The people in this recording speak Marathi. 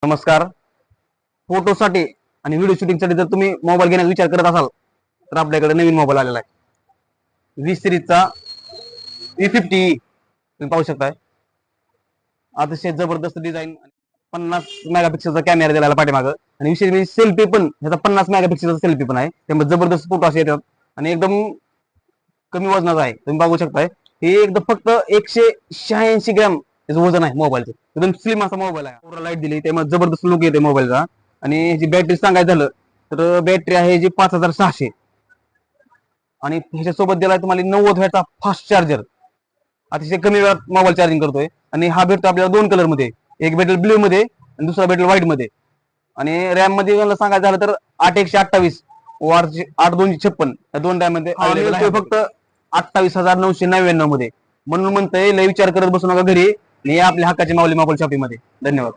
नमस्कार. फोटोसाठी आणि व्हिडिओ शूटिंगसाठी जर तुम्ही मोबाईल घेण्याचा विचार करत असाल तर आपल्याकडे नवीन मोबाईल आलेला आहे. 20 सिरीजचा E50 तुम्ही पाहू शकताय. अतिशय जबरदस्त डिझाईन, 50 मेगापिक्सेलचा कॅमेरा दिलेला पाठीमागं आणि विशेष म्हणजे सेल्फी पण ह्याचा 50 मेगापिक्सेलचा सेल्फी पण आहे. त्यामुळे जबरदस्त फोटो असे येतात आणि एकदम कमी वजनाचा आहे. तुम्ही बघू शकताय हे एकदम फक्त 186 ग्रॅम त्याचं वजन आहे मोबाईलचं. एकदम स्लिम असा मोबाईल आहे. पूर्ण लाईट दिली त्यामुळे जबरदस्त लुक येते मोबाईलचा. आणि ह्याची बॅटरी सांगायचं झालं तर बॅटरी आहे जी 5600 आणि ह्याच्यासोबत दिलाय तुम्हाला 90 वॅटचा फास्ट चार्जर. अतिशय कमी वेळात मोबाईल चार्जिंग करतोय आणि हा भेटतो आपल्याला दोन कलर मध्ये. एक भेटेल ब्ल्यू मध्ये आणि दुसरा भेटेल व्हाईट मध्ये. आणि रॅम मध्ये सांगायचं झालं तर 8128 8256 या दोन रॅम मध्ये फक्त 28,999 मध्ये. म्हणून म्हणतोय लय विचार करत बसू नका घरी आणि आपल्या हक्काची माऊली मोबाईल शॉपिंग मध्ये. धन्यवाद.